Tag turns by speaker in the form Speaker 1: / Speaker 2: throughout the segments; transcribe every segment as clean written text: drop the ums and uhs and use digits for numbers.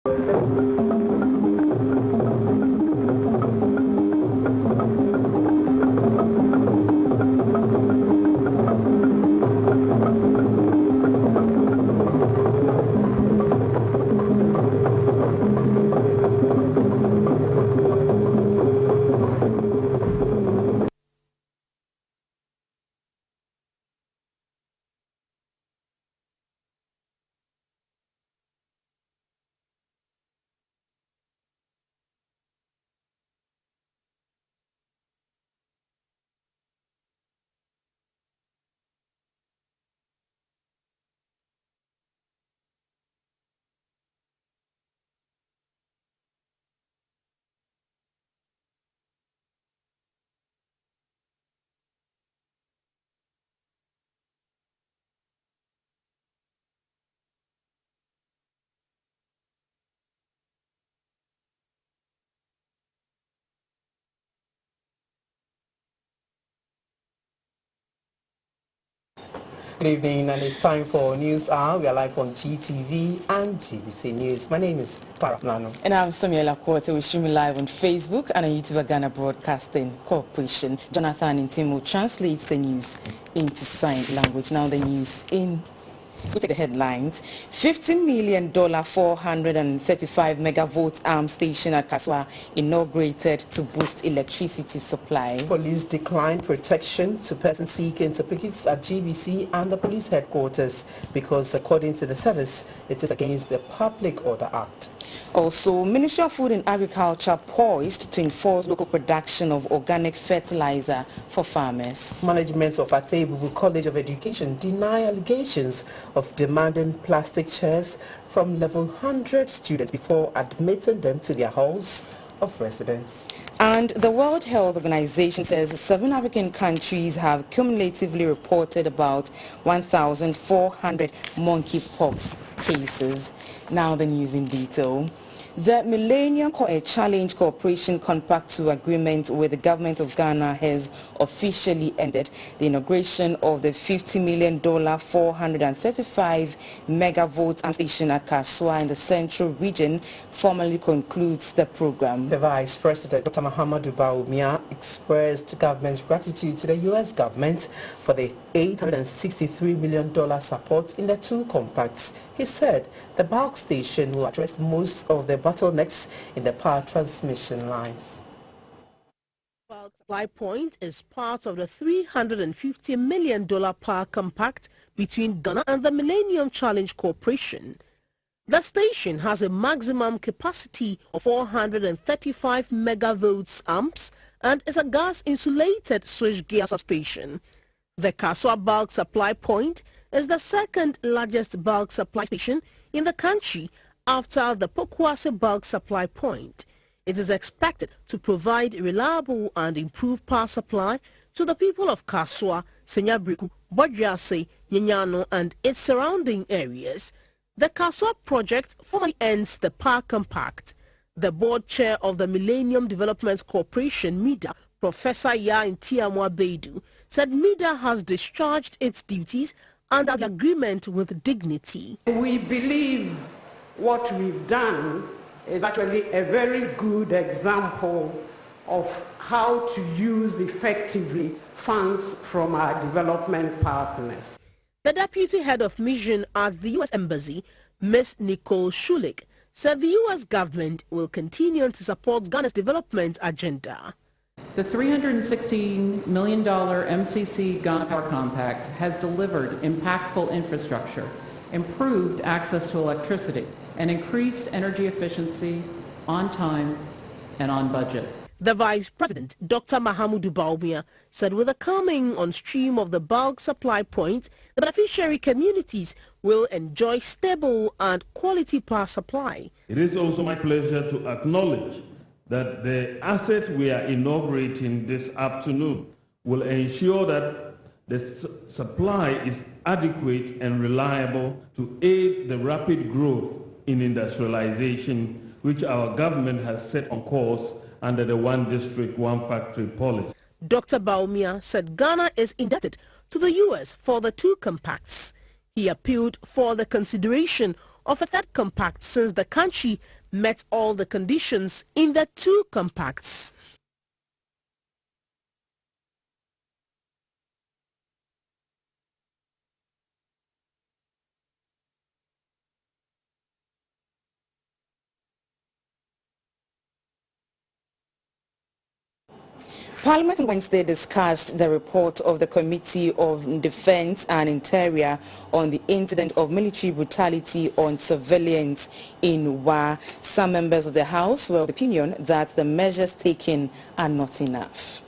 Speaker 1: Good evening, and it's time for News Hour. We are live on GTV and GBC News. My name is Paraplano.
Speaker 2: And I'm Samuela Quarter. We stream live on Facebook and on YouTube at Ghana Broadcasting Corporation. Jonathan Intimo translates the news into sign language. Now the news in... We take the headlines. $50 million 435 megavolt arm station at Kaswa inaugurated to boost electricity supply.
Speaker 1: Police declined protection to persons seeking to picket at GBC and the police headquarters because, according to the service, it is against the Public Order Act.
Speaker 2: Also, Ministry of Food and Agriculture poised to enforce local production of organic fertilizer for farmers.
Speaker 1: Management of Atebubu College of Education deny allegations of demanding plastic chairs from level 100 students before admitting them to their halls of residence.
Speaker 2: And the World Health Organization says 7 African countries have cumulatively reported about 1,400 monkeypox cases. Now the news in detail. The Millennium Challenge Cooperation Compact 2 agreement with the government of Ghana has officially ended. The inauguration of the $50 million 435 megavolt arm station at Kaswa in the central region formally concludes the program.
Speaker 1: The Vice President, Dr. Mahamudu Bawumia, expressed government's gratitude to the U.S. government for the $863 million support in the 2 compacts. He said the bulk station will address most of the bottlenecks in the power transmission lines.
Speaker 3: Bulk supply point is part of the $350 million power compact between Ghana and the Millennium Challenge Corporation. The station has a maximum capacity of 435 megavolts amps and is a gas-insulated switchgear substation. The Kaswa bulk supply point is the second largest bulk supply station in the country after the Pokwase bulk supply point. It is expected to provide reliable and improved power supply to the people of Kaswa, Senyabriku, Bodriase, Nyanyano and its surrounding areas. The Kaswa project formally ends the power compact. The board chair of the Millennium Development Corporation, MIDA, Professor Ntiamwa Beidu, said MIDA has discharged its duties under the agreement with dignity.
Speaker 4: We believe what we've done is actually a very good example of how to use effectively funds from our development partners.
Speaker 3: The deputy head of mission at the U.S. Embassy, Ms. Nicole Schulich, said the U.S. government will continue to support Ghana's development agenda.
Speaker 5: The $316 million MCC Ghana Power Compact has delivered impactful infrastructure, improved access to electricity, and increased energy efficiency on time and on budget.
Speaker 3: The Vice President, Dr. Mahamudu Bawumia, said with the coming on stream of the bulk supply point, the beneficiary communities will enjoy stable and quality power supply.
Speaker 6: It is also my pleasure to acknowledge that the assets we are inaugurating this afternoon will ensure that the supply is adequate and reliable to aid the rapid growth in industrialization, which our government has set on course under the One District, One Factory policy.
Speaker 3: Dr. Bawumia said Ghana is indebted to the U.S. for the 2 compacts. He appealed for the consideration of a third compact since the country met all the conditions in the two compacts.
Speaker 2: Parliament on Wednesday discussed the report of the Committee of Defence and Interior on the incident of military brutality on civilians in Wa. Some members of the House were of the opinion that the measures taken are not enough.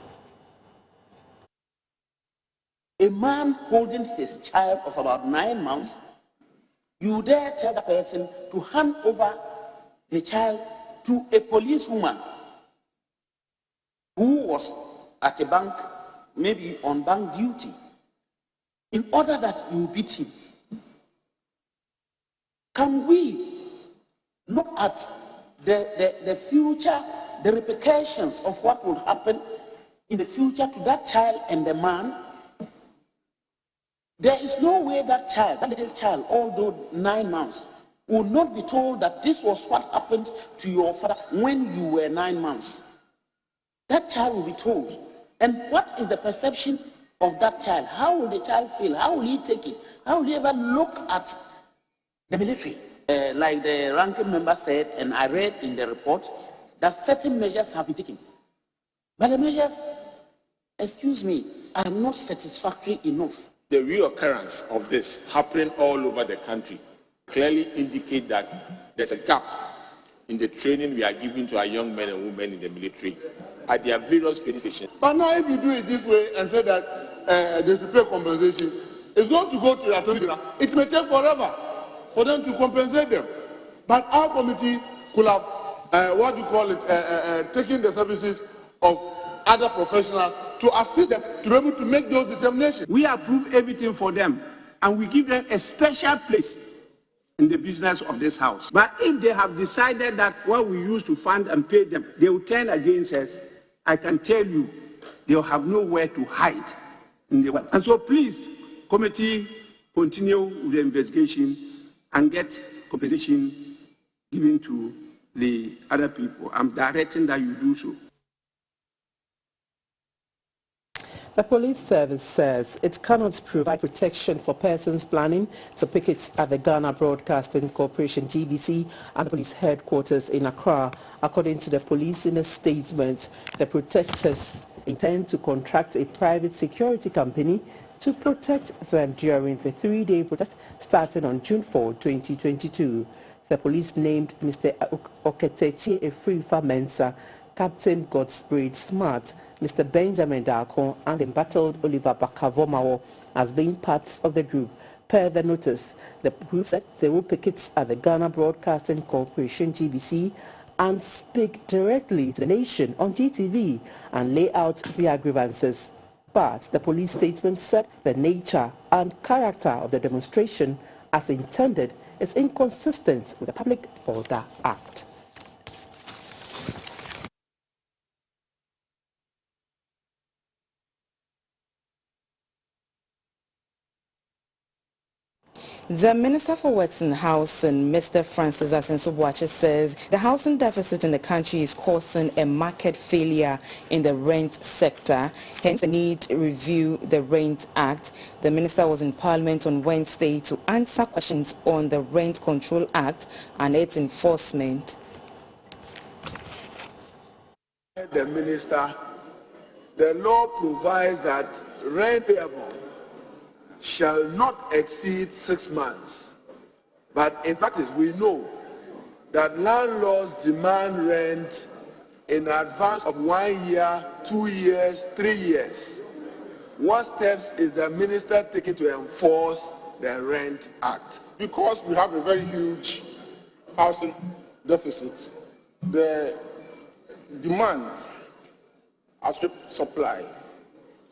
Speaker 7: A man holding his child of about 9 months, you dare tell the person to hand over the child to a policewoman who was at a bank, maybe on bank duty, in order that you beat him. Can we look at the future, the repercussions of what will happen in the future to that child and the man? There is no way that child, that little child, although 9 months, will not be told that this was what happened to your father when you were 9 months. That child will be told. And what is the perception of that child? How will the child feel? How will he take it? How will he ever look at the military? Like the ranking member said, and I read in the report, that certain measures have been taken. But the measures, excuse me, are not satisfactory enough.
Speaker 8: The reoccurrence of this happening all over the country clearly indicate that there's a gap in the training we are giving to our young men and women in the military at their various training stations.
Speaker 9: But now if you do it this way and say that they should pay compensation, it's going to go to the Attorney General. It may take forever for them to compensate them. But our committee could have, taken the services of other professionals to assist them to be able to make those determinations.
Speaker 4: We approve everything for them, and we give them a special place in the business of this house. But if they have decided that what we use to fund and pay them, they will turn against us, I can tell you, they will have nowhere to hide in the world. And so please, committee, continue with the investigation and get compensation given to the other people. I'm directing that you do so.
Speaker 1: The police service says it cannot provide protection for persons planning to picket at the Ghana Broadcasting Corporation GBC and the police headquarters in Accra. According to the police in a statement, the protectors intend to contract a private security company to protect them during the 3-day protest starting on June 4, 2022. The police named Mr. Oketechi Efrifa Mensah, Captain Godspread Smart, Mr. Benjamin Darko, and the embattled Oliver Bakavomawo as being parts of the group. Per the notice, the group said they will picket at the Ghana Broadcasting Corporation GBC and speak directly to the nation on GTV and lay out their grievances. But the police statement said the nature and character of the demonstration as intended is inconsistent with the Public Order Act.
Speaker 2: The Minister for Works and Housing, Mr. Francis Asenso-Boakye, says the housing deficit in the country is causing a market failure in the rent sector, hence the need to review the Rent Act. The minister was in Parliament on Wednesday to answer questions on the Rent Control Act and its enforcement.
Speaker 9: The minister, the law provides that rent payable shall not exceed 6 months. But in practice, we know that landlords demand rent in advance of 1 year, 2 years, 3 years. What steps is the minister taking to enforce the Rent Act?
Speaker 10: Because we have a very huge housing deficit, the demand outstrips supply.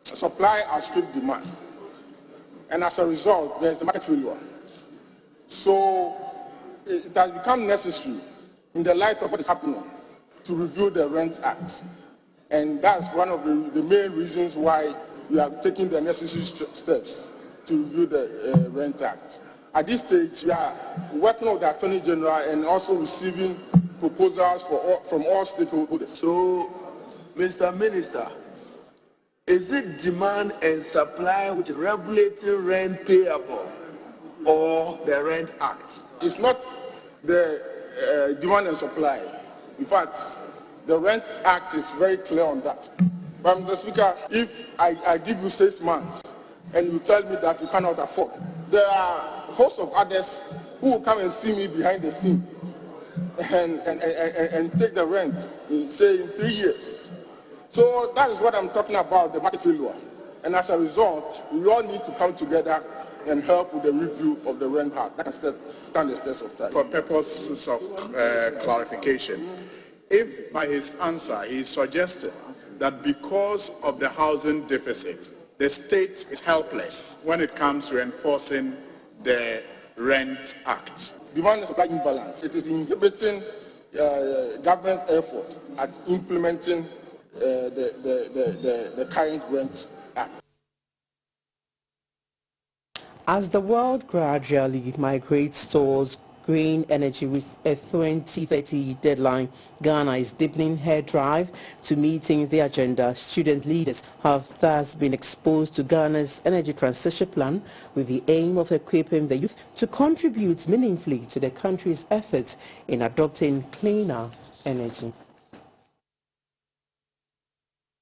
Speaker 10: Supply outstrips demand. And as a result, there's a market failure. So it has become necessary, in the light of what is happening, to review the Rent Act. And that's one of the main reasons why we are taking the necessary steps to review the Rent Act. At this stage, we are working with the Attorney General and also receiving proposals from all stakeholders.
Speaker 9: So, Mr. Minister, is it demand and supply which is regulating rent payable or the Rent Act?
Speaker 10: It's not the demand and supply. In fact, the Rent Act is very clear on that. But Mr. Speaker, if I give you 6 months and you tell me that you cannot afford, there are a host of others who will come and see me behind the scene and take the rent, say in 3 years. So that is what I'm talking about, the market failure. And as a result, we all need to come together and help with the review of the Rent Act. That can stand the test of time.
Speaker 11: For purposes of clarification, if by his answer he suggested that because of the housing deficit, the state is helpless when it comes to enforcing the Rent Act.
Speaker 10: Demand and supply imbalance. It is inhibiting government's effort at implementing the current Rent Act.
Speaker 1: As the world gradually migrates towards green energy with a 2030 deadline, Ghana is deepening her drive to meeting the agenda. Student leaders have thus been exposed to Ghana's energy transition plan with the aim of equipping the youth to contribute meaningfully to the country's efforts in adopting cleaner energy.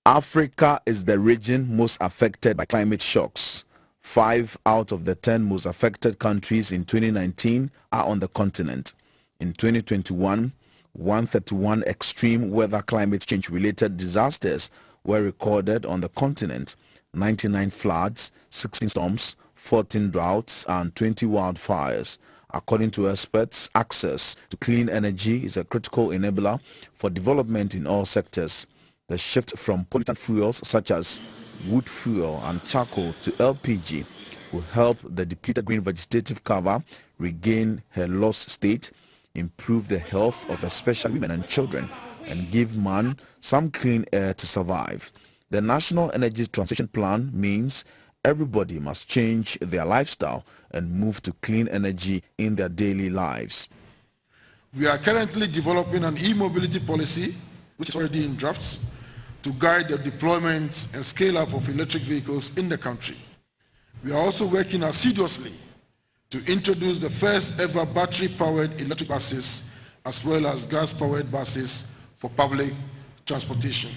Speaker 12: Africa is the region most affected by climate shocks. 5 out of the 10 most affected countries in 2019 are on the continent. In 2021, 131 extreme weather climate change related disasters were recorded on the continent, 99 floods, 16 storms, 14 droughts and 20 wildfires. According to experts, access to clean energy is a critical enabler for development in all sectors. The shift from pollutant fuels such as wood fuel and charcoal to LPG will help the depleted green vegetative cover regain her lost state, improve the health of especially women and children, and give man some clean air to survive. The National Energy Transition Plan means everybody must change their lifestyle and move to clean energy in their daily lives.
Speaker 13: We are currently developing an e-mobility policy, which is already in drafts, to guide the deployment and scale-up of electric vehicles in the country. We are also working assiduously to introduce the first ever battery-powered electric buses as well as gas-powered buses for public transportation.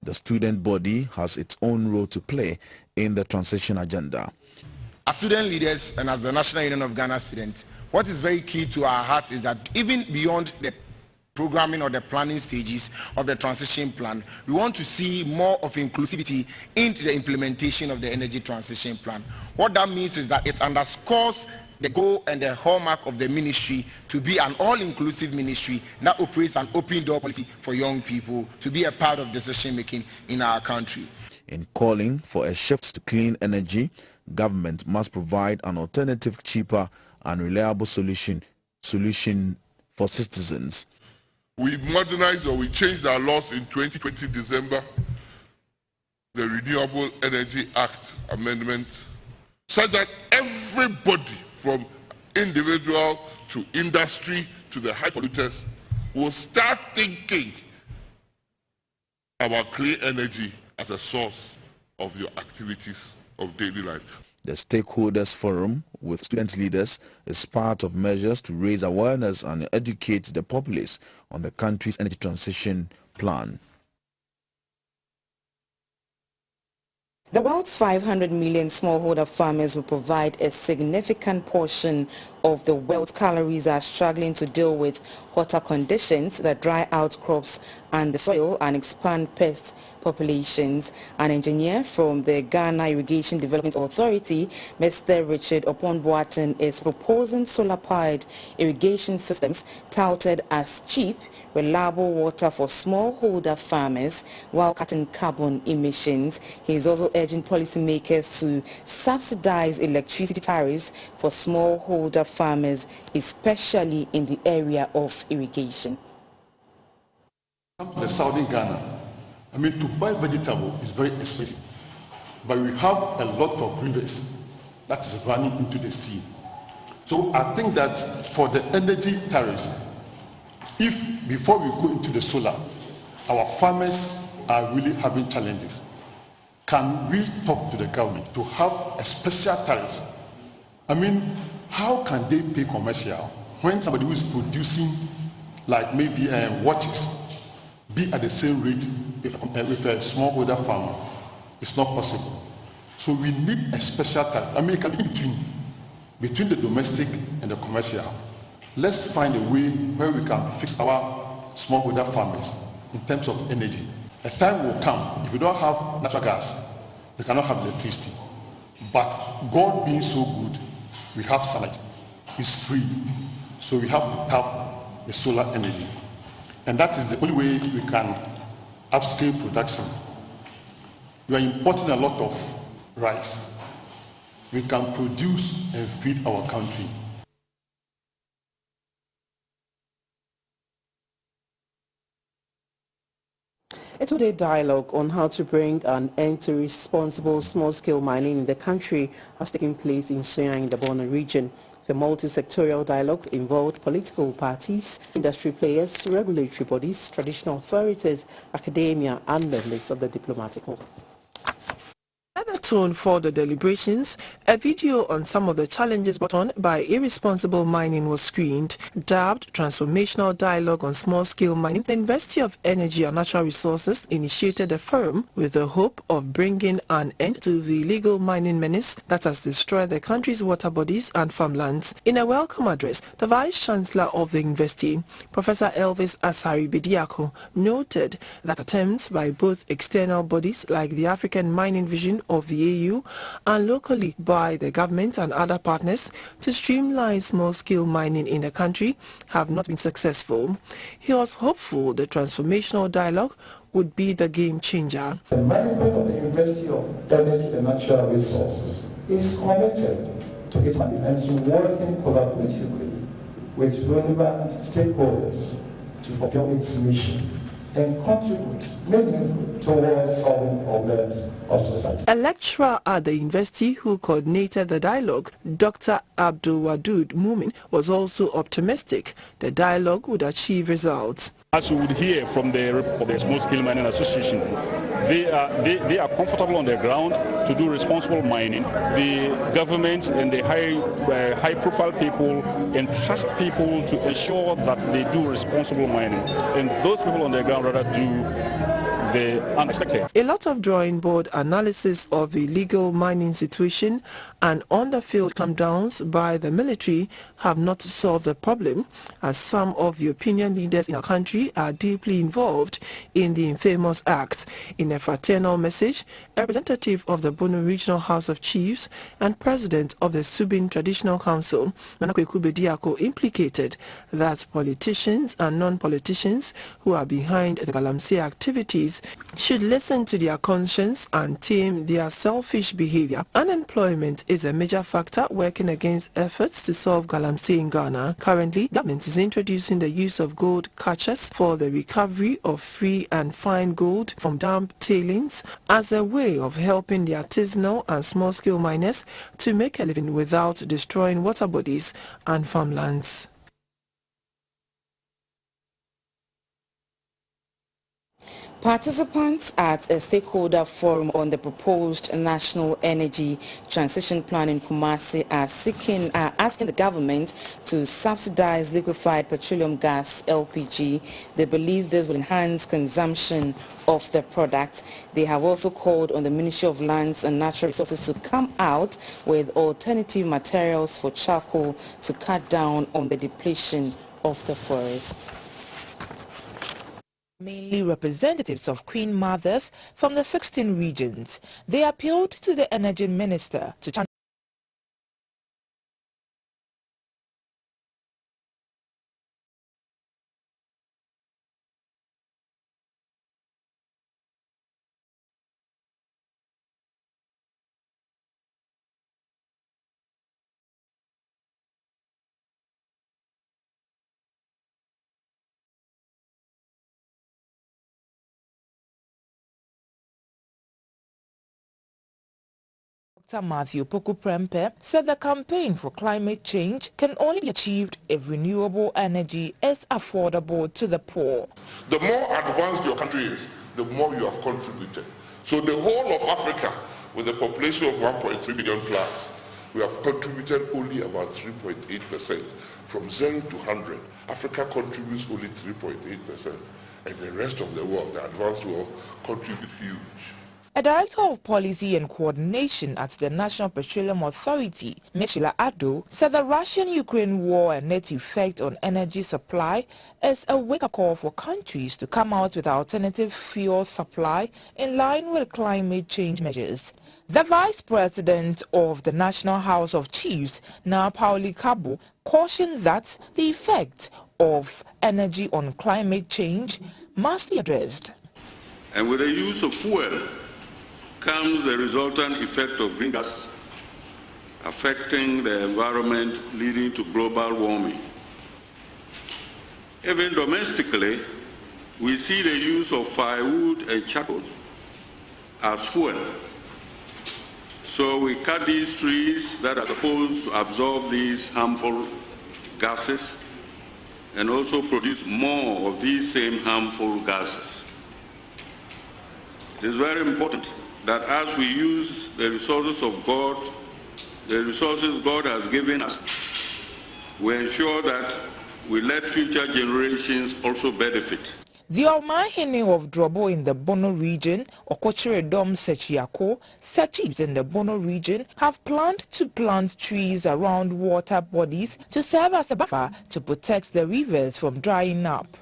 Speaker 12: The student body has its own role to play in the transition agenda.
Speaker 14: As student leaders and as the National Union of Ghana Students, what is very key to our heart is that even beyond the programming or the planning stages of the transition plan, we want to see more of inclusivity into the implementation of the energy transition plan. What that means is that it underscores the goal and the hallmark of the ministry to be an all-inclusive ministry that operates an open door policy for young people to be a part of decision making in our country.
Speaker 12: In calling for a shift to clean energy, government must provide an alternative, cheaper and reliable solution for citizens.
Speaker 15: We modernized or we changed our laws in 2020 December, the Renewable Energy Act amendment, such that everybody from individual to industry to the high polluters will start thinking about clean energy as a source of your activities of daily life.
Speaker 12: The Stakeholders Forum with student leaders is part of measures to raise awareness and educate the populace on the country's energy transition plan.
Speaker 2: The world's 500 million smallholder farmers will provide a significant portion of the world's calories are struggling to deal with hotter conditions that dry out crops and the soil and expand pest populations. An engineer from the Ghana Irrigation Development Authority, Mr. Richard Oponboaten, is proposing solar-powered irrigation systems touted as cheap, reliable water for smallholder farmers while cutting carbon emissions. He is also urging policymakers to subsidize electricity tariffs for smallholder farmers, especially in the area of irrigation.
Speaker 13: The southern Ghana, to buy vegetable is very expensive, but we have a lot of rivers that is running into the sea.
Speaker 16: So I think that for the energy tariffs, if before we go into the solar, our farmers are really having challenges, can we talk to the government to have a special tariff? I mean, how can they pay commercial when somebody who is producing like maybe watches be at the same rate with a smallholder farmer? It's not possible. So we need a special tariff. I mean, it can be between the domestic and the commercial. Let's find a way where we can fix our smallholder farmers in terms of energy. A time will come, if we don't have natural gas, we cannot have electricity. But God being so good, we have sunlight. It's free. So we have to tap the solar energy. And that is the only way we can upscale production. We are importing a lot of rice. We can produce and feed our country.
Speaker 1: A two-day dialogue on how to bring an end to responsible small-scale mining in the country has taken place in Shenya in the Borno region. The multi-sectorial dialogue involved political parties, industry players, regulatory bodies, traditional authorities, academia and members of the diplomatic corps.
Speaker 3: Another tone for the deliberations, a video on some of the challenges brought on by irresponsible mining was screened, dubbed Transformational Dialogue on Small-Scale Mining. The University of Energy and Natural Resources initiated a forum with the hope of bringing an end to the illegal mining menace that has destroyed the country's water bodies and farmlands. In a welcome address, the Vice-Chancellor of the university, Professor Elvis Asari Bediako, noted that attempts by both external bodies like the African Mining Vision of the AU and locally by the government and other partners to streamline small-scale mining in the country have not been successful. He was hopeful the transformational dialogue would be the game changer.
Speaker 17: The management of the University of Energy and Natural Resources is committed to its and to working collaboratively with relevant stakeholders to fulfill its mission and contribute meaningfully towards solving problems of society.
Speaker 3: A lecturer at the university who coordinated the dialogue, Dr. Abdul Wadud Mumin, was also optimistic the dialogue would achieve results.
Speaker 18: As you would hear from the Small Scale Mining Association, they are comfortable on the ground to do responsible mining. The government and the high-profile people entrust people to ensure that they do responsible mining, and those people on the ground rather do the unexpected.
Speaker 3: A lot of drawing board analysis of the illegal mining situation and on-the-field clampdowns by the military have not solved the problem, as some of the opinion leaders in our country are deeply involved in the infamous act. In a fraternal message, a representative of the Borno Regional House of Chiefs and president of the Subin Traditional Council, Manakweku Bediako, implicated that politicians and non-politicians who are behind the Galamsey activities should listen to their conscience and tame their selfish behavior. Unemployment is a major factor working against efforts to solve Galamsey in Ghana. Currently, government is introducing the use of gold catchers for the recovery of free and fine gold from damp tailings as a way of helping the artisanal and small-scale miners to make a living without destroying water bodies and farmlands.
Speaker 2: Participants at a stakeholder forum on the proposed National Energy Transition Plan in Kumasi are asking the government to subsidize liquefied petroleum gas (LPG). They believe this will enhance consumption of the product. They have also called on the Ministry of Lands and Natural Resources to come out with alternative materials for charcoal to cut down on the depletion of the forest.
Speaker 19: Mainly representatives of Queen Mothers from the 16 regions. They appealed to the Energy Minister to Dr. Matthew Poku-Prempeh said the campaign for climate change can only be achieved if renewable energy is affordable to the poor.
Speaker 15: The more advanced your country is, the more you have contributed. So the whole of Africa, with a population of 1.3 billion plus, we have contributed only about 3.8%. From 0 to 100, Africa contributes only 3.8%. And the rest of the world, the advanced world, contribute huge.
Speaker 19: A director of policy and coordination at the National Petroleum Authority, Meshila Ado, said the Russian-Ukraine war and its effect on energy supply is a wake-up call for countries to come out with alternative fuel supply in line with climate change measures. The Vice President of the National House of Chiefs, Pauli Kabo, cautioned that the effect of energy on climate change must be addressed.
Speaker 20: And with the use of fuel comes the resultant effect of greenhouse gas affecting the environment, leading to global warming. Even domestically, we see the use of firewood and charcoal as fuel. So we cut these trees that are supposed to absorb these harmful gases and also produce more of these same harmful gases. It is very important that as we use the resources of God, the resources God has given us, we ensure that we let future generations also benefit.
Speaker 19: The Almahene of Drobo in the Bono region, Okochiredom Sechiako, chiefs in the Bono region have planned to plant trees around water bodies to serve as a buffer to protect the rivers from drying up.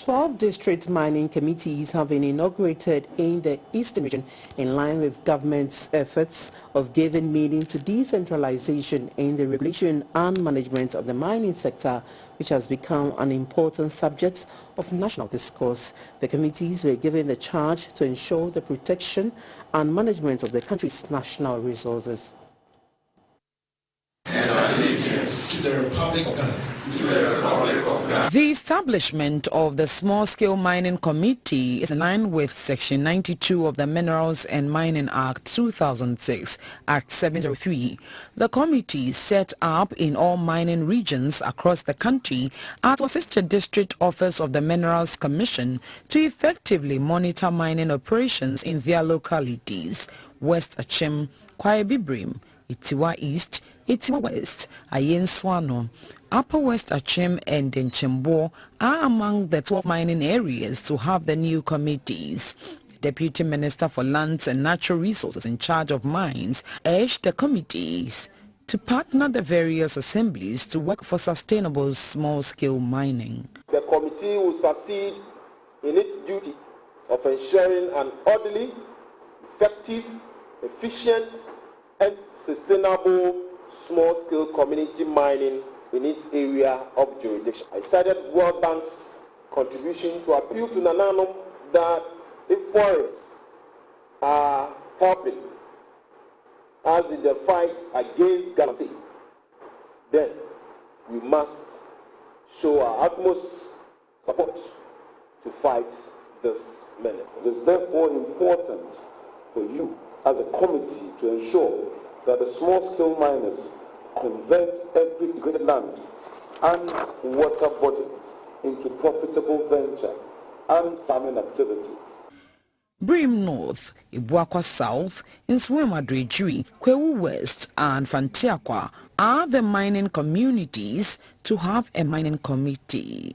Speaker 1: 12 district mining committees have been inaugurated in the Eastern region in line with government's efforts of giving meaning to decentralization in the regulation and management of the mining sector, which has become an important subject of national discourse. The committees were given the charge to ensure the protection and management of the country's national resources.
Speaker 21: And allegiance to the Republic of Ghana.
Speaker 2: The establishment of the Small-Scale Mining Committee is in line with Section 92 of the Minerals and Mining Act 2006, Act 703. The committee set up in all mining regions across the country to assist the District Office of the Minerals Commission to effectively monitor mining operations in their localities. West Achim, Kwae Bibrim, Itiwa East, Itiwa West, Ayenswano, Upper West Achim and Denchembo are among the 12 mining areas to have the new committees. Deputy Minister for Lands and Natural Resources in charge of mines urged the committees to partner the various assemblies to work for sustainable small-scale mining.
Speaker 22: The committee will succeed in its duty of ensuring an orderly, effective, efficient, and sustainable small-scale community mining in its area of jurisdiction. I cited World Bank's contribution to appeal to Nananum that if forests are helping us in the fight against Ghana, then we must show our utmost support to fight this menace.
Speaker 23: It is therefore important for you as a committee to ensure that the small-scale miners convert every degraded land and water body into profitable venture and farming activity.
Speaker 2: Brim North, Ibuakwa South, Nswemadrejui, Kwewu West and Fantiakwa are the mining communities to have a mining committee.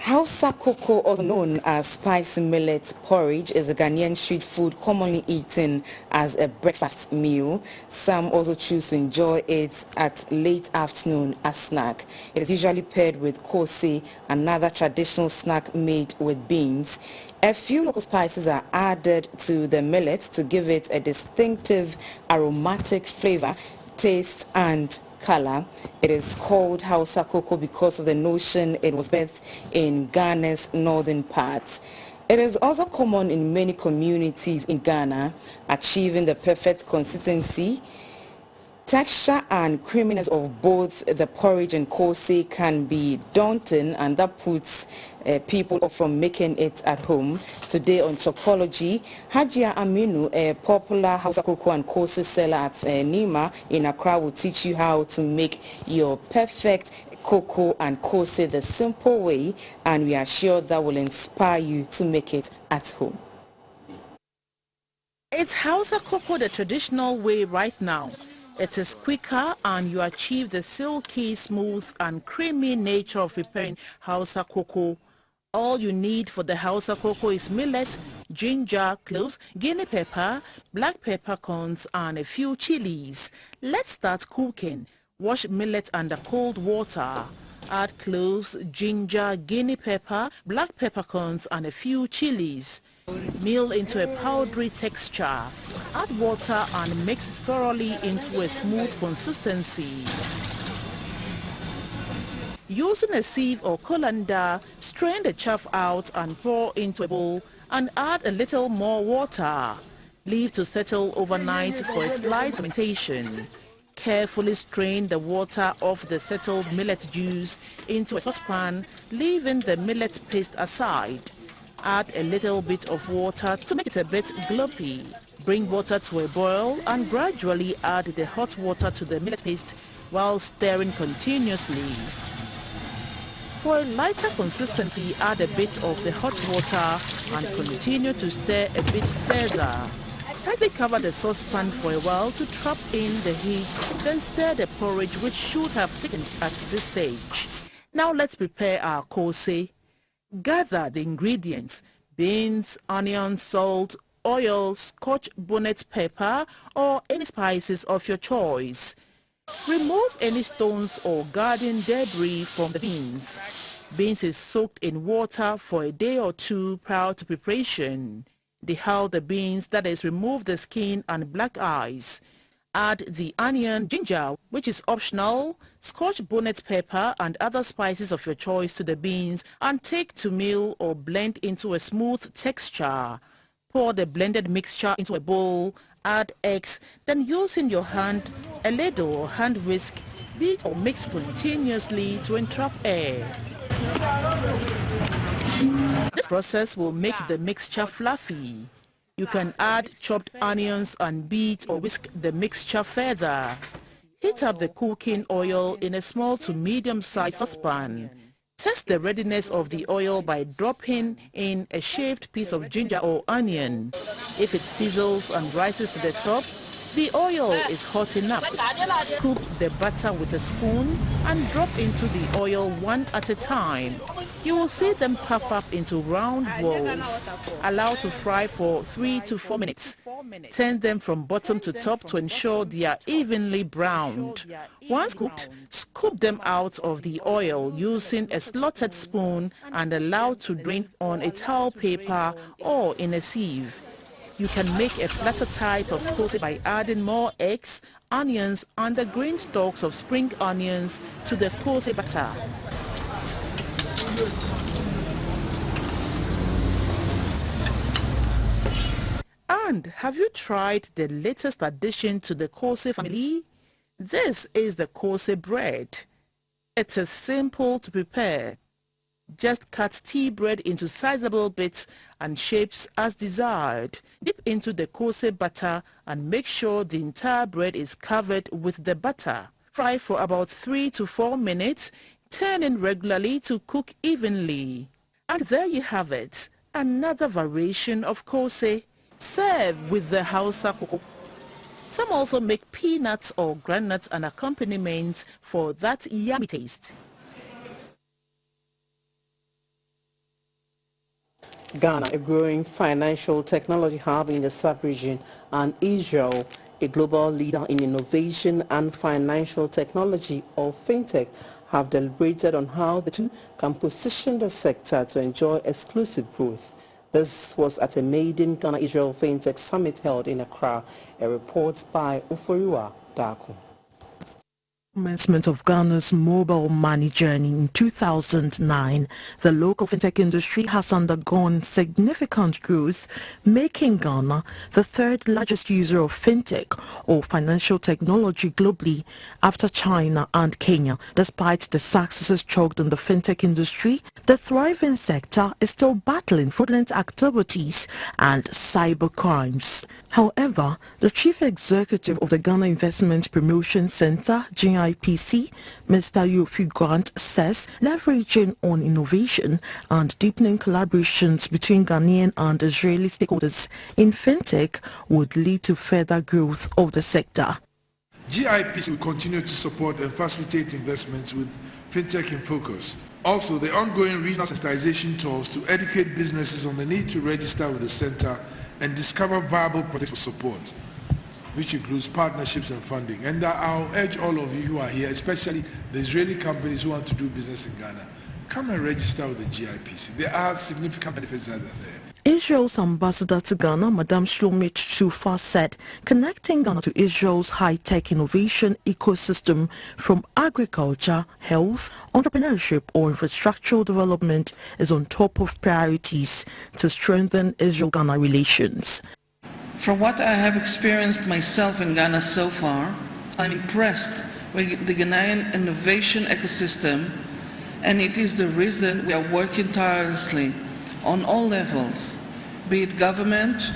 Speaker 2: Hausa cocoa, also known as spicy millet porridge, is a Ghanaian street food commonly eaten as a breakfast meal. Some also choose to enjoy it at late afternoon as snack. It is usually paired with kose, another traditional snack made with beans. A few local spices are added to the millet to give it a distinctive aromatic flavor, taste and color. It is called Hausa cocoa because of the notion it was birthed in Ghana's northern parts. It is also common in many communities in Ghana. Achieving the perfect consistency, texture and creaminess of both the porridge and kose can be daunting, and that puts people off from making it at home. Today on Chopology, Hajia Aminu, a popular Hausa cocoa and kose seller at Nima in Accra, will teach you how to make your perfect cocoa and kose the simple way, and we are sure that will inspire you to make it at home.
Speaker 5: It's Hausa cocoa the traditional way right now. It is quicker and you achieve the silky, smooth and creamy nature of preparing Hausa cocoa. All you need for the Hausa cocoa is millet, ginger, cloves, guinea pepper, black peppercorns and a few chilies. Let's start cooking. Wash millet under cold water. Add cloves, ginger, guinea pepper, black peppercorns and a few chilies. Mill into a powdery texture. Add water and mix thoroughly into a smooth consistency. Using a sieve or colander, strain the chaff out and pour into a bowl and add a little more water. Leave to settle overnight for a slight fermentation. Carefully strain the water off the settled millet juice into a saucepan, leaving the millet paste aside. Add a little bit of water to make it a bit gloppy. Bring water to a boil and gradually add the hot water to the millet paste while stirring continuously. For a lighter consistency, add a bit of the hot water and continue to stir a bit further. Tightly cover the saucepan for a while to trap in the heat, then stir the porridge, which should have thickened at this stage. Now let's prepare our kose. Gather the ingredients: beans, onion, salt, oil, Scotch bonnet pepper or any spices of your choice. Remove any stones or garden debris from the beans. Beans is soaked in water for a day or two prior to preparation. Dehull the beans, that is, remove the skin and black eyes. Add the onion, ginger, which is optional, Scotch bonnet pepper and other spices of your choice to the beans and take to mill or blend into a smooth texture. Pour the blended mixture into a bowl, add eggs, then using your hand, a ladle or hand whisk, beat or mix continuously to entrap air. This process will make the mixture fluffy. You can add chopped onions and beat or whisk the mixture further. Heat up the cooking oil in a small to medium-sized saucepan. Test the readiness of the oil by dropping in a shaved piece of ginger or onion. If it sizzles and rises to the top, the oil is hot enough. Scoop the butter with a spoon and drop into the oil one at a time. You will see them puff up into round balls. Allow to fry for 3 to 4 minutes. Turn them from bottom to top to ensure they are evenly browned. Once cooked, scoop them out of the oil using a slotted spoon and allow to drain on a towel paper or in a sieve. You can make a flatter type of kose by adding more eggs, onions, and the green stalks of spring onions to the kose batter. And have you tried the latest addition to the kose family? This is the kose bread. It is simple to prepare. Just cut tea bread into sizable bits and shapes as desired. Dip into the kose batter and make sure the entire bread is covered with the batter. Fry for about 3 to 4 minutes, turning regularly to cook evenly. And there you have it, another variation of kose. Serve with the Hausa cocoa. Some also make peanuts or groundnuts an accompaniment for that yummy taste.
Speaker 1: Ghana, a growing financial technology hub in the sub-region, and Israel, a global leader in innovation and financial technology, or fintech, have deliberated on how the two can position the sector to enjoy exclusive growth. This was at a maiden Ghana-Israel Fintech Summit held in Accra. A report by Uforiwa Daku.
Speaker 3: Commencement of Ghana's mobile money journey in 2009, the local fintech industry has undergone significant growth, making Ghana the third largest user of fintech or financial technology globally after China and Kenya. Despite the successes chalked in the fintech industry, the thriving sector is still battling fraudulent activities and cyber crimes. However, the chief executive of the Ghana Investment Promotion Center, GIPC, Mr. Yofi Grant, says leveraging on innovation and deepening collaborations between Ghanaian and Israeli stakeholders in fintech would lead to further growth of the sector.
Speaker 13: GIPC will continue to support and facilitate investments with fintech in focus. Also, the ongoing regional sensitization tours to educate businesses on the need to register with the center and discover viable projects for support, which includes partnerships and funding. And I'll urge all of you who are here, especially the Israeli companies who want to do business in Ghana, come and register with the GIPC. There are significant benefits that are there.
Speaker 3: Israel's ambassador to Ghana, Madame Shlomit Shufa, said connecting Ghana to Israel's high-tech innovation ecosystem from agriculture, health, entrepreneurship or infrastructural development is on top of priorities to strengthen Israel-Ghana relations.
Speaker 6: From what I have experienced myself in Ghana so far, I'm impressed with the Ghanaian innovation ecosystem, and it is the reason we are working tirelessly on all levels, be it government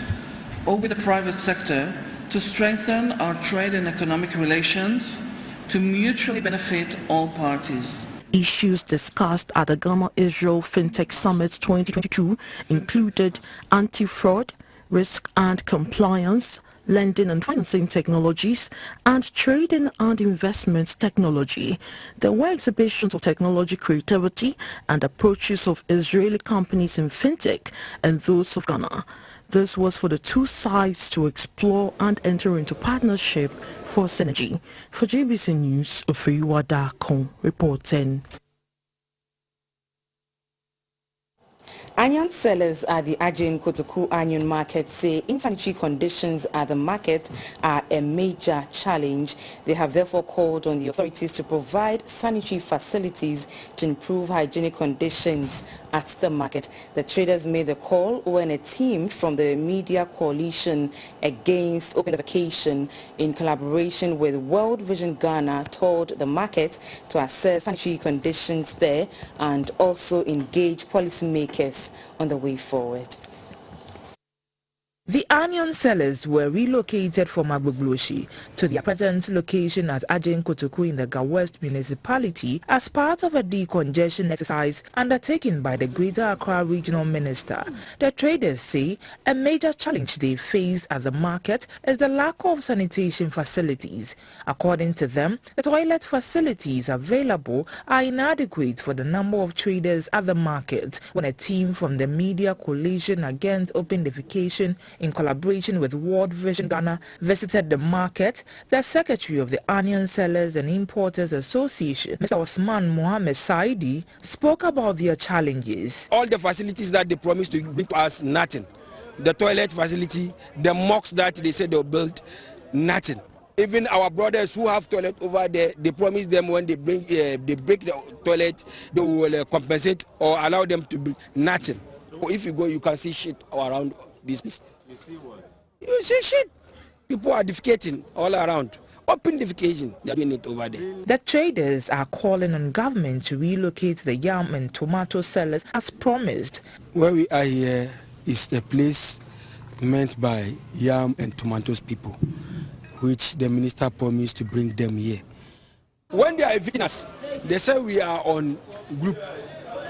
Speaker 6: or with the private sector, to strengthen our trade and economic relations to mutually benefit all parties.
Speaker 3: Issues discussed at the Ghana-Israel FinTech Summit 2022 included anti-fraud, risk and compliance, lending and financing technologies, and trading and investment technology. There were exhibitions of technology creativity and approaches of Israeli companies in fintech and those of Ghana. This was for the two sides to explore and enter into partnership for synergy. For JBC News, Ofeyiwa Dakon reporting.
Speaker 2: Onion sellers at the Ajin Kotoku onion market say unsanitary conditions at the market are a major challenge. They have therefore called on the authorities to provide sanitary facilities to improve hygienic conditions at the market. The traders made the call when a team from the Media Coalition Against Open Defecation, in collaboration with World Vision Ghana, toured the market to assess sanitary conditions there and also engage policymakers on the way forward.
Speaker 19: The onion sellers were relocated from Agbogloshi to their present location at Ajin Kotoku in the Ga West municipality as part of a decongestion exercise undertaken by the Greater Accra Regional Minister. The traders say a major challenge they faced at the market is the lack of sanitation facilities. According to them, the toilet facilities available are inadequate for the number of traders at the market. When a team from the Media Coalition Against Open Defecation, in collaboration with World Vision Ghana, visited the market, the secretary of the Onion Sellers and Importers Association, Mr. Osman Mohammed Saidi, spoke about their challenges.
Speaker 7: All the facilities that they promised to bring to us, nothing. The toilet facility, the mocks that they said they'll build, nothing. Even our brothers who have toilet over there, they promise them when they break the toilet, they will compensate or allow them to build, nothing. So if you go, you can see shit around this place. You see what? You see shit. People are defecating all around. Open defecation, they're doing it over there.
Speaker 19: The traders are calling on government to relocate the yam and tomato sellers as promised.
Speaker 7: Where we are here is a place meant by yam and tomatoes people, which the minister promised to bring them here. When they are evicting us, they say we are on group.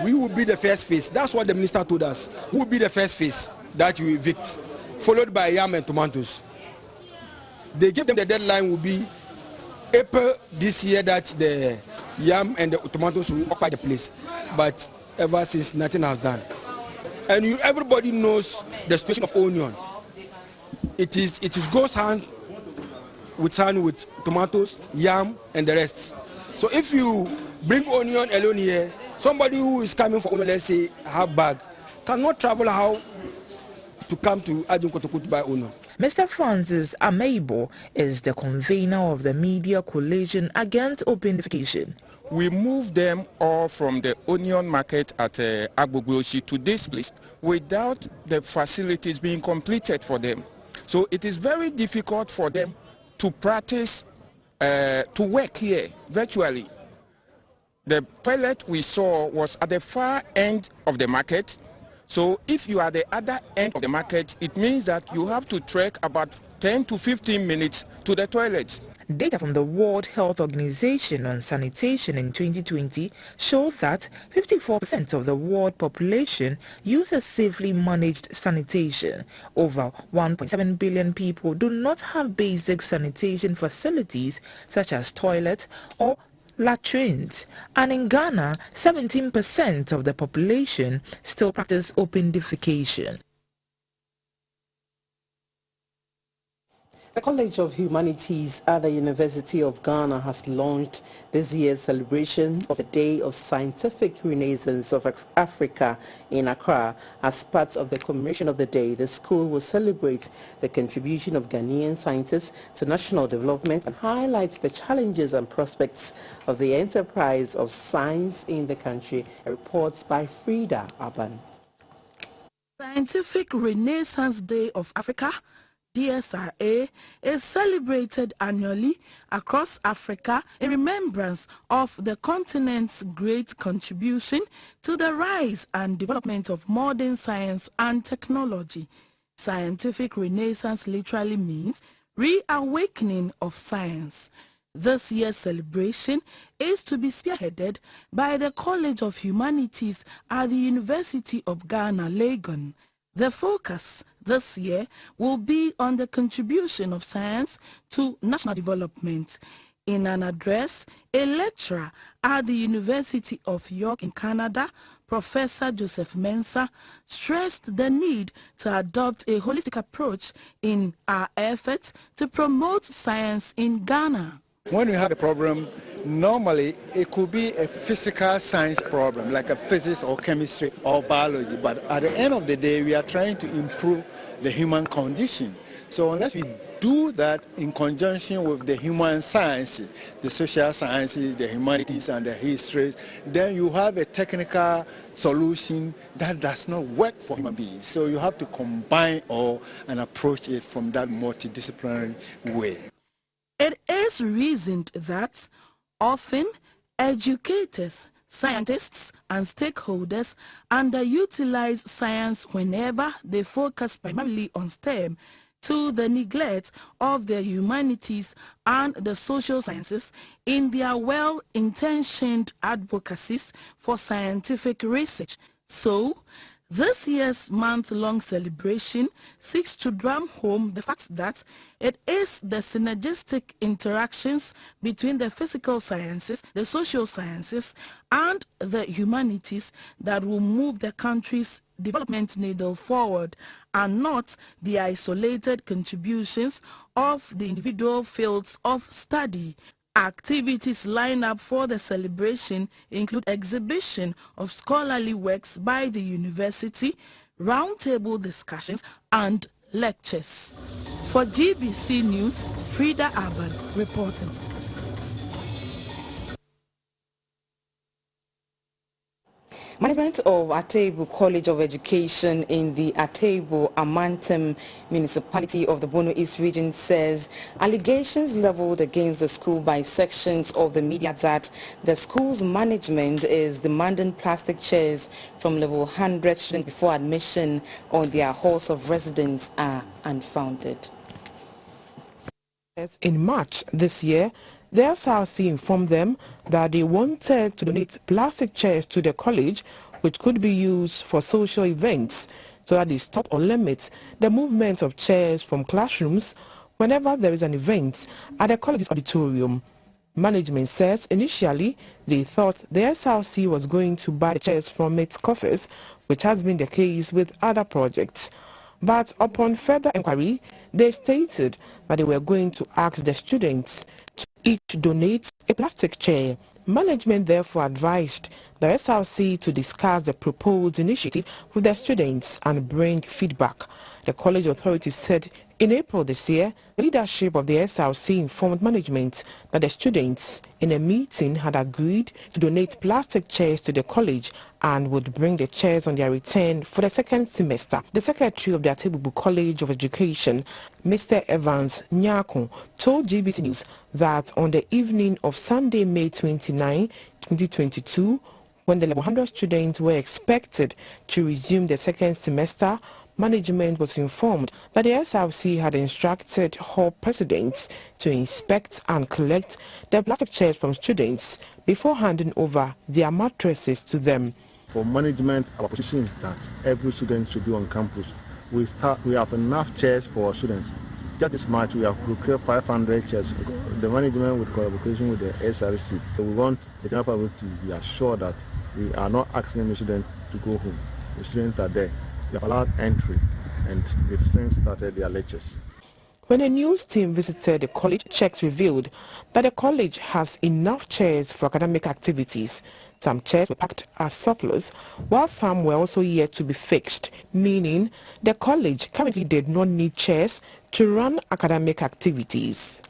Speaker 7: We will be the first phase. That's what the minister told us. We will be the first phase that you evict, followed by yam and tomatoes. They gave them the deadline will be April this year that the yam and the tomatoes will occupy the place. But ever since, nothing has done. And everybody knows the situation of onion. It goes hand with tomatoes, yam, and the rest. So if you bring onion alone here, somebody who is coming for onion, let's say half bag, cannot travel how to come to Ajin Kotoku to buy onion.
Speaker 19: Mr. Francis Ameibo is the convener of the Media Coalition Against Open Defecation.
Speaker 4: We moved them all from the onion market at Agbogboshi to this place without the facilities being completed for them. So it is very difficult for them to practice, to work here virtually. The toilet we saw was at the far end of the market. So if you are at the other end of the market, it means that you have to trek about 10 to 15 minutes to the toilet.
Speaker 19: Data from the World Health Organization on sanitation in 2020 shows that 54% of the world population uses safely managed sanitation. Over 1.7 billion people do not have basic sanitation facilities such as toilets or latrines. And in Ghana, 17% of the population still practice open defecation.
Speaker 1: The College of Humanities at the University of Ghana has launched this year's celebration of the Day of Scientific Renaissance of Africa in Accra. As part of the commemoration of the day, the school will celebrate the contribution of Ghanaian scientists to national development and highlight the challenges and prospects of the enterprise of science in the country. Reports by Frida Aban.
Speaker 8: Scientific Renaissance Day of Africa DSRA is celebrated annually across Africa in remembrance of the continent's great contribution to the rise and development of modern science and technology. Scientific Renaissance literally means reawakening of science. This year's celebration is to be spearheaded by the College of Humanities at the University of Ghana, Legon. The focus this year will be on the contribution of science to national development. In an address, a lecturer at the University of York in Canada, Professor Joseph Mensah, stressed the need to adopt a holistic approach in our efforts to promote science in Ghana.
Speaker 9: When we have a problem, normally it could be a physical science problem, like a physics or chemistry or biology, but at the end of the day, we are trying to improve the human condition. So unless we do that in conjunction with the human sciences, the social sciences, the humanities and the histories, then you have a technical solution that does not work for human beings. So you have to combine all and approach it from that multidisciplinary way.
Speaker 8: It is reasoned that often educators, scientists and stakeholders underutilize science whenever they focus primarily on STEM to the neglect of the humanities and the social sciences in their well-intentioned advocacies for scientific research. So, this year's month-long celebration seeks to drum home the fact that it is the synergistic interactions between the physical sciences, the social sciences, and the humanities that will move the country's development needle forward, and not the isolated contributions of the individual fields of study. Activities lined up for the celebration include exhibition of scholarly works by the university, roundtable discussions, and lectures. For GBC News, Frida Aban reporting.
Speaker 2: Management of Atebu College of Education in the Atebu Amantem municipality of the Bono East region says allegations leveled against the school by sections of the media that the school's management is demanding plastic chairs from level 100 students before admission on their halls of residence are unfounded.
Speaker 24: In March this year, the SRC informed them that they wanted to donate plastic chairs to the college, which could be used for social events, so that they stop or limit the movement of chairs from classrooms whenever there is an event at the college's auditorium. Management says initially they thought the SRC was going to buy the chairs from its coffers, which has been the case with other projects. But upon further inquiry, they stated that they were going to ask the students to each donate a plastic chair. Management therefore advised the SRC to discuss the proposed initiative with their students and bring feedback. The college authorities said in April this year, the leadership of the SRC informed management that the students in a meeting had agreed to donate plastic chairs to the college and would bring the chairs on their return for the second semester. The secretary of the Atebubu College of Education, Mr. Evans Nyako, told GBC News that on the evening of Sunday, May 29, 2022, when the 100 students were expected to resume the second semester, management was informed that the SRC had instructed hall presidents to inspect and collect the plastic chairs from students before handing over their mattresses to them.
Speaker 10: For management, our position is that every student should be on campus. We have enough chairs for our students. Just this March, we have procured 500 chairs. The management with collaboration with the SRC. So we want the general public to be assured that we are not asking any students to go home. The students are there. We have allowed entry, and they've since started their lectures.
Speaker 24: When a news team visited the college, checks revealed that the college has enough chairs for academic activities. Some chairs were packed as surplus, while some were also yet to be fixed, meaning the college currently did not need chairs to run academic activities.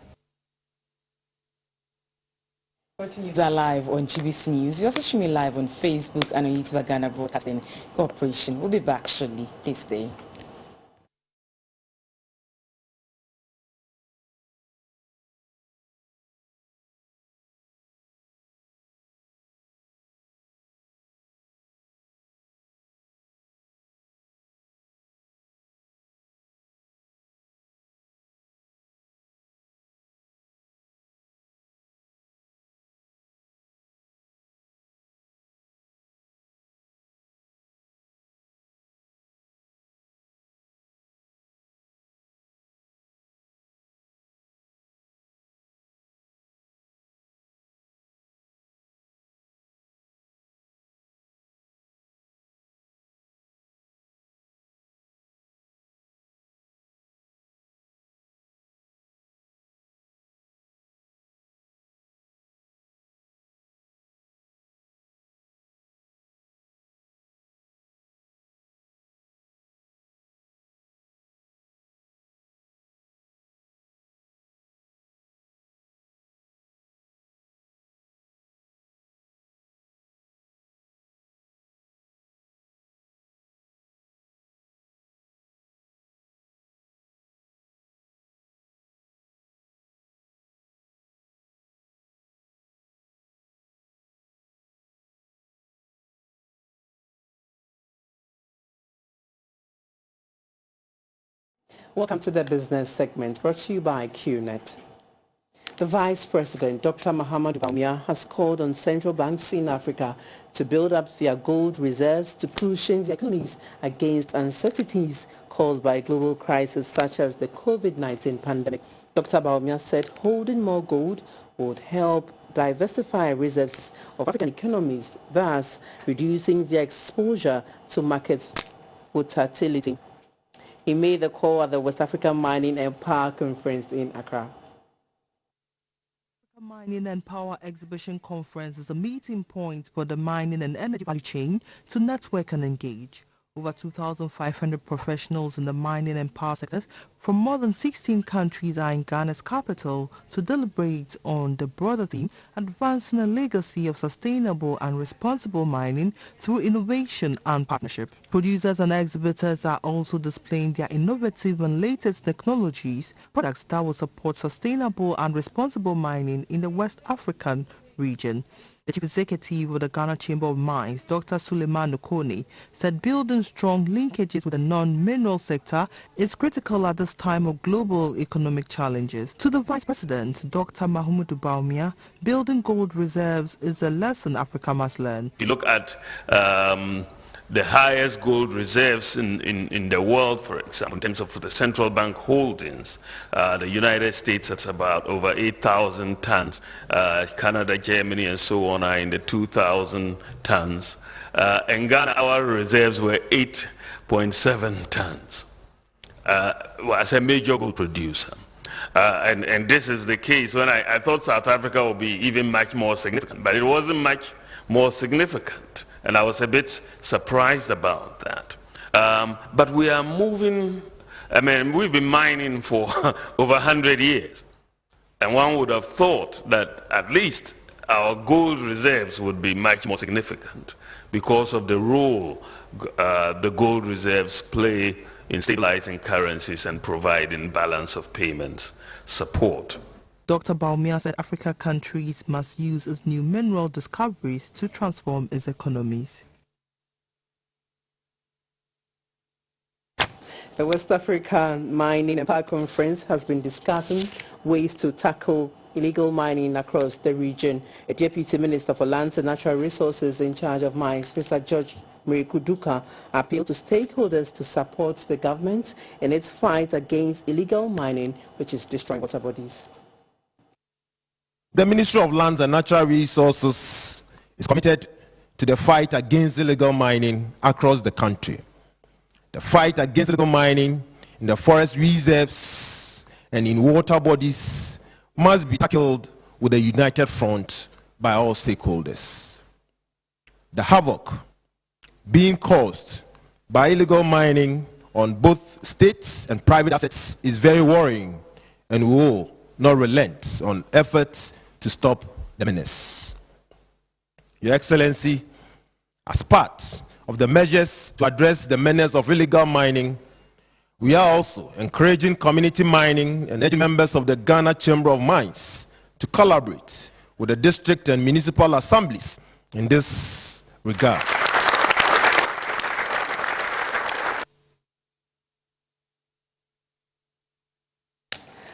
Speaker 2: News are live on GBC News. You also stream me live on Facebook and on YouTube at Ghana Broadcasting Corporation. We'll be back shortly. Please stay.
Speaker 1: Welcome to the business segment brought to you by QNet. The Vice President, Dr. Mahamudu Bawumia, has called on central banks in Africa to build up their gold reserves to cushion their economies against uncertainties caused by global crises such as the COVID-19 pandemic. Dr. Bawumia said holding more gold would help diversify reserves of African economies, thus reducing their exposure to market volatility. He made the call at the West African Mining and Power Conference in Accra.
Speaker 11: The Mining and Power Exhibition Conference is a meeting point for the mining and energy value chain to network and engage. Over 2,500 professionals in the mining and power sectors from more than 16 countries are in Ghana's capital to deliberate on the broader theme, advancing a legacy of sustainable and responsible mining through innovation and partnership. Producers and exhibitors are also displaying their innovative and latest technologies, products that will support sustainable and responsible mining in the West African region. The Chief Executive of the Ghana Chamber of Mines, Dr. Suleiman Nokone, said building strong linkages with the non-mineral sector is critical at this time of global economic challenges. To the Vice President, Dr. Mahamudu Bawumia, building gold reserves is a lesson Africa must learn.
Speaker 12: If you look at the highest gold reserves in the world, for example, in terms of the central bank holdings, the United States at about over 8,000 tons, Canada, Germany, and so on are in the 2,000 tons. In Ghana, our reserves were 8.7 tons. As a major gold producer. And this is the case when I thought South Africa would be even much more significant, but it wasn't much more significant. And I was a bit surprised about that. But we are moving, I mean, we've been mining for over 100 years. And one would have thought that at least our gold reserves would be much more significant because of the role the gold reserves play in stabilizing currencies and providing balance of payments support.
Speaker 11: Dr. Bawumia said African countries must use its new mineral discoveries to transform its economies.
Speaker 1: The West African Mining and Power Conference has been discussing ways to tackle illegal mining across the region. A Deputy Minister for Lands and Natural Resources in charge of mines, Mr. George Mrikuduka, appealed to stakeholders to support the government in its fight against illegal mining, which is destroying water bodies.
Speaker 14: The Ministry of Lands and Natural Resources is committed to the fight against illegal mining across the country. The fight against illegal mining in the forest reserves and in water bodies must be tackled with a united front by all stakeholders. The havoc being caused by illegal mining on both states and private assets is very worrying, and we will not relent on efforts to stop the menace. Your Excellency, as part of the measures to address the menace of illegal mining, we are also encouraging community mining and urging members of the Ghana Chamber of Mines to collaborate with the district and municipal assemblies in this regard.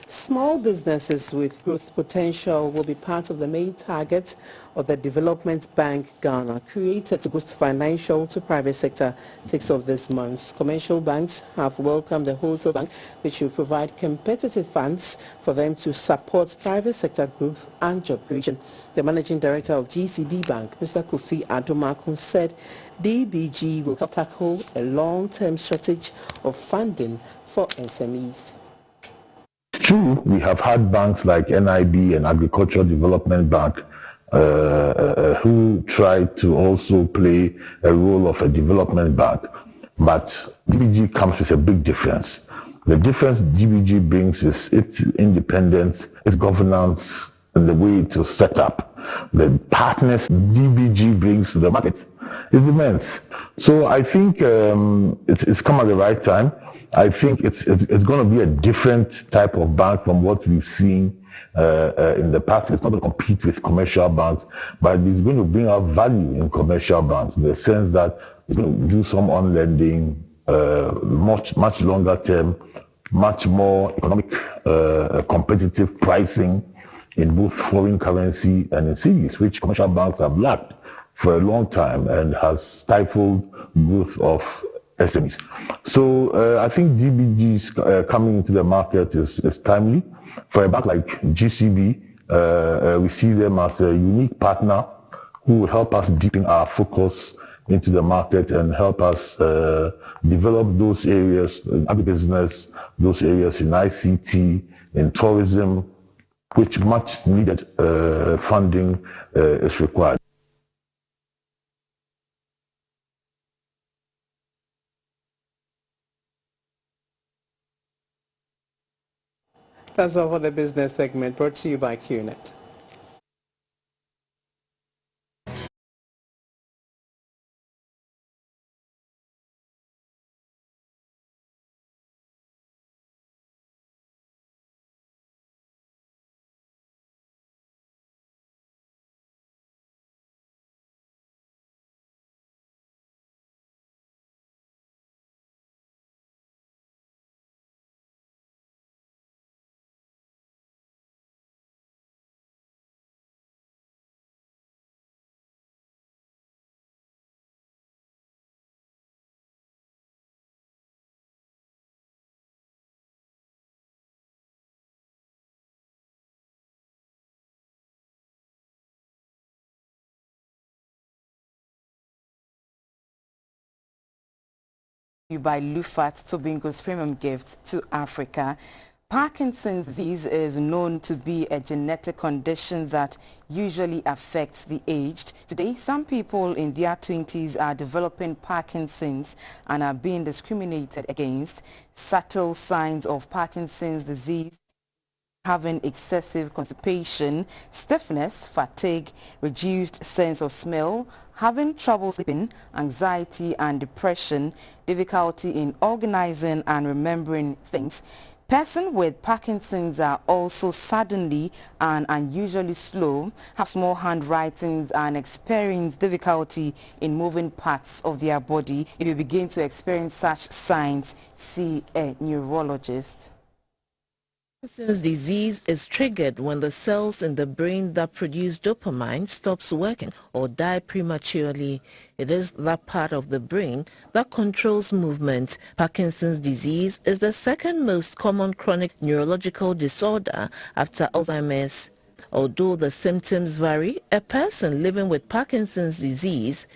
Speaker 1: Small businesses with growth potential will be part of the main target of the Development Bank Ghana, created to boost financial to private sector 6th of this month. Commercial banks have welcomed the wholesale bank, which will provide competitive funds for them to support private sector growth and job creation. The managing director of GCB Bank, Mr. Kofi Adomakun, said DBG will tackle a long-term shortage of funding for SMEs.
Speaker 16: True, we have had banks like NIB and Agricultural Development Bank who try to also play a role of a development bank, but DBG comes with a big difference. The difference DBG brings is its independence, its governance, and the way it was set up. The partners DBG brings to the market is immense. So I think it's come at the right time. I think it's going to be a different type of bank from what we've seen in the past. It's not going to compete with commercial banks, but it's going to bring out value in commercial banks in the sense that it's going to do some on lending, much longer term, much more economic, competitive pricing in both foreign currency and in cedis, which commercial banks have lacked for a long time and has stifled growth of SMEs. So I think DBG's coming into the market is timely. For a bank like GCB, we see them as a unique partner who will help us deepen our focus into the market and help us develop those areas in agribusiness, those areas in ICT, in tourism, which much needed funding is required.
Speaker 1: That's all for the business segment, brought to you by QNet.
Speaker 2: By Lufat Tobingo's premium gift to Africa. Parkinson's disease is known to be a genetic condition that usually affects the aged. Today, some people in their 20s are developing Parkinson's and are being discriminated against. Subtle signs of Parkinson's disease: having excessive constipation, stiffness, fatigue, reduced sense of smell, having trouble sleeping, anxiety and depression, difficulty in organizing and remembering things. Persons with Parkinson's are also suddenly and unusually slow, have small handwritings and experience difficulty in moving parts of their body. If you begin to experience such signs, see a neurologist.
Speaker 3: Parkinson's disease is triggered when the cells in the brain that produce dopamine stops working or die prematurely. It is that part of the brain that controls movement. Parkinson's disease is the second most common chronic neurological disorder after Alzheimer's. Although the symptoms vary, a person living with Parkinson's disease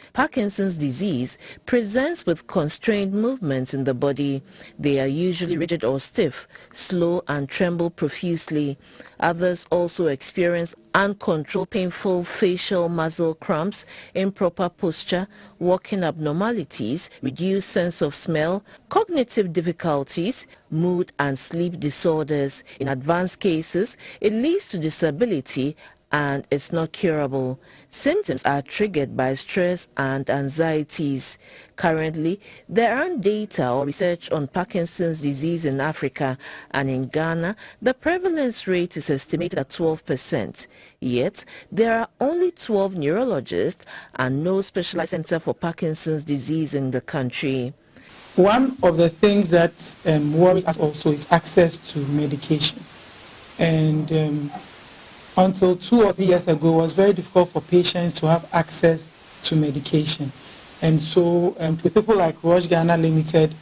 Speaker 3: presents with constrained movements in the body. They are usually rigid or stiff, slow and tremble profusely. Others also experience uncontrolled painful facial muscle cramps, improper posture, walking abnormalities, reduced sense of smell, cognitive difficulties, mood and sleep disorders. In advanced cases, it leads to disability and it's not curable. Symptoms are triggered by stress and anxieties. Currently, there aren't data or research on Parkinson's disease in Africa, and in Ghana, the prevalence rate is estimated at 12%. Yet, there are only 12 neurologists and no specialized center for Parkinson's disease in the country.
Speaker 15: One of the things that worries us also is access to medication. And until 2 or 3 years ago, it was very difficult for patients to have access to medication. And so with people like Porridge Ghana Limited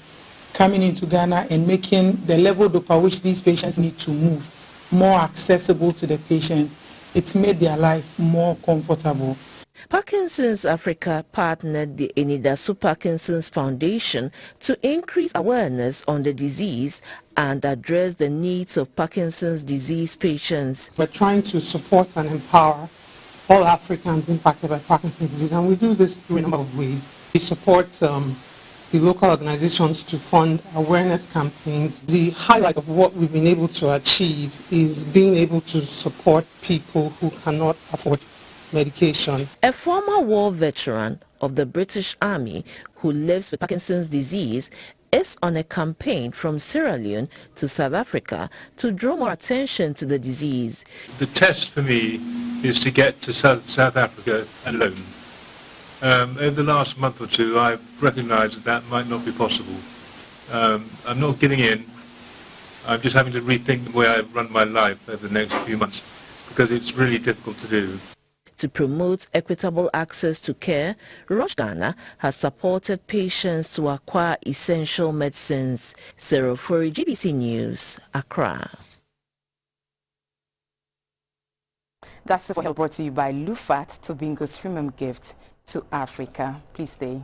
Speaker 15: coming into Ghana and making the level at which these patients need to move more accessible to the patients, it's made their life more comfortable.
Speaker 3: Parkinson's Africa partnered the Enidasu Parkinson's Foundation to increase awareness on the disease and address the needs of Parkinson's disease patients.
Speaker 17: We're trying to support and empower all Africans impacted by Parkinson's disease, and we do this through a number of ways. We support the local organizations to fund awareness campaigns. The highlight of what we've been able to achieve is being able to support people who cannot afford medication.
Speaker 3: A former war veteran of the British Army who lives with Parkinson's disease is on a campaign from Sierra Leone to South Africa to draw more attention to the disease.
Speaker 18: The test for me is to get to South Africa alone. Over the last month or two, I've recognized that might not be possible. I'm not giving in. I'm just having to rethink the way I run my life over the next few months because it's really difficult to do.
Speaker 3: To promote equitable access to care, Porridge Ghana has supported patients to acquire essential medicines. Sarah Fori, GBC News, Accra.
Speaker 2: That's the help brought to you by Lufat, Tobingo's premium gift to Africa. Please stay.